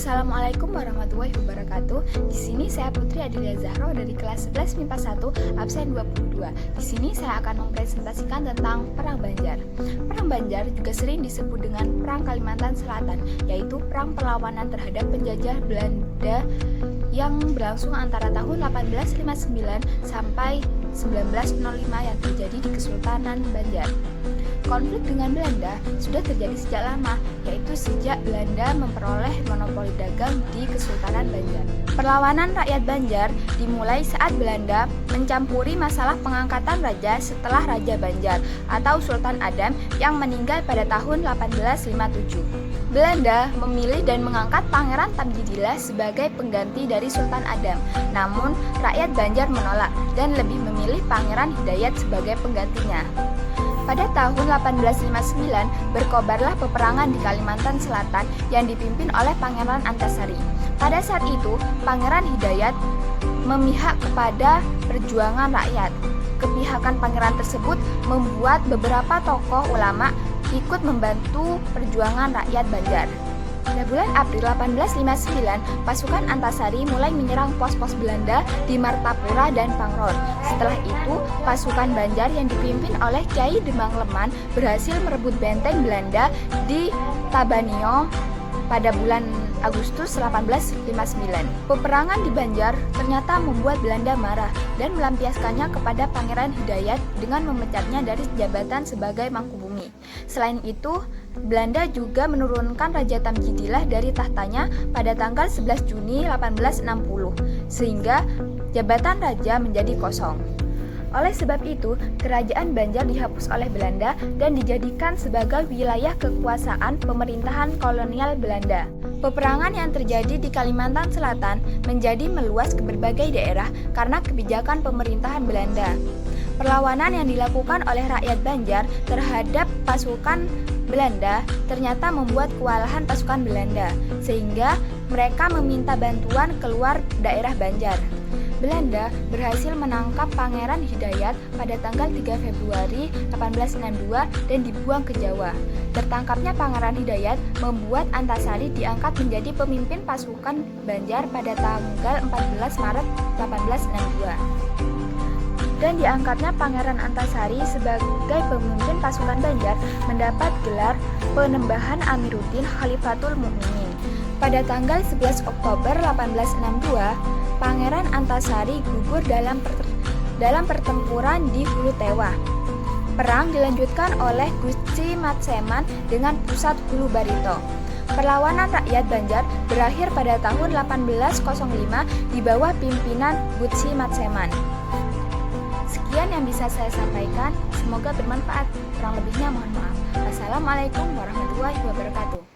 Assalamualaikum warahmatullahi wabarakatuh. Di sini saya Putri Adilia Zahro dari kelas 11 MIPA 1 absen 22. Di sini saya akan mempresentasikan tentang Perang Banjar. Perang Banjar juga sering disebut dengan Perang Kalimantan Selatan, yaitu perang perlawanan terhadap penjajah Belanda yang berlangsung antara tahun 1859 sampai 1905 yang terjadi di Kesultanan Banjar. Konflik dengan Belanda sudah terjadi sejak lama, yaitu sejak Belanda memperoleh monopoli dagang di Kesultanan Banjar. Perlawanan rakyat Banjar dimulai saat Belanda mencampuri masalah pengangkatan raja setelah Raja Banjar atau Sultan Adam yang meninggal pada tahun 1857. Belanda memilih dan mengangkat Pangeran Tamjidillah sebagai pengganti dari Sultan Adam. Namun, rakyat Banjar menolak dan lebih memilih Pangeran Hidayat sebagai penggantinya. Pada tahun 1859, berkobarlah peperangan di Kalimantan Selatan yang dipimpin oleh Pangeran Antasari. Pada saat itu, Pangeran Hidayat memihak kepada perjuangan rakyat. Kepihakan pangeran tersebut membuat beberapa tokoh ulama ikut membantu perjuangan rakyat Banjar. Pada bulan April 1859, pasukan Antasari mulai menyerang pos-pos Belanda di Martapura dan Pangrod. Setelah itu, pasukan Banjar yang dipimpin oleh Kyai Demang Leman berhasil merebut benteng Belanda di Tabanio pada bulan Agustus 1859. Peperangan di Banjar ternyata membuat Belanda marah dan melampiaskannya kepada Pangeran Hidayat dengan memecatnya dari jabatan sebagai Mangkubumi. Selain itu, Belanda juga menurunkan Raja Tamjidillah dari tahtanya pada tanggal 11 Juni 1860, sehingga jabatan raja menjadi kosong. Oleh sebab itu, kerajaan Banjar dihapus oleh Belanda dan dijadikan sebagai wilayah kekuasaan pemerintahan kolonial Belanda. Peperangan yang terjadi di Kalimantan Selatan menjadi meluas ke berbagai daerah karena kebijakan pemerintahan Belanda. Perlawanan yang dilakukan oleh rakyat Banjar terhadap pasukan Belanda ternyata membuat kewalahan pasukan Belanda, sehingga mereka meminta bantuan keluar daerah Banjar. Belanda berhasil menangkap Pangeran Hidayat pada tanggal 3 Februari 1862 dan dibuang ke Jawa. Tertangkapnya Pangeran Hidayat membuat Antasari diangkat menjadi pemimpin pasukan Banjar pada tanggal 14 Maret 1862. Dan diangkatnya Pangeran Antasari sebagai pemimpin pasukan Banjar mendapat gelar Penembahan Amiruddin Khalifatul Mukminin. Pada tanggal 11 Oktober 1862, Pangeran Antasari gugur dalam pertempuran di Hulu Tewa. Perang dilanjutkan oleh Gusti Matseman dengan pusat Hulu Barito. Perlawanan rakyat Banjar berakhir pada tahun 1805 di bawah pimpinan Gusti Matseman. Sekian yang bisa saya sampaikan, semoga bermanfaat. Kurang lebihnya mohon maaf. Wassalamualaikum warahmatullahi wabarakatuh.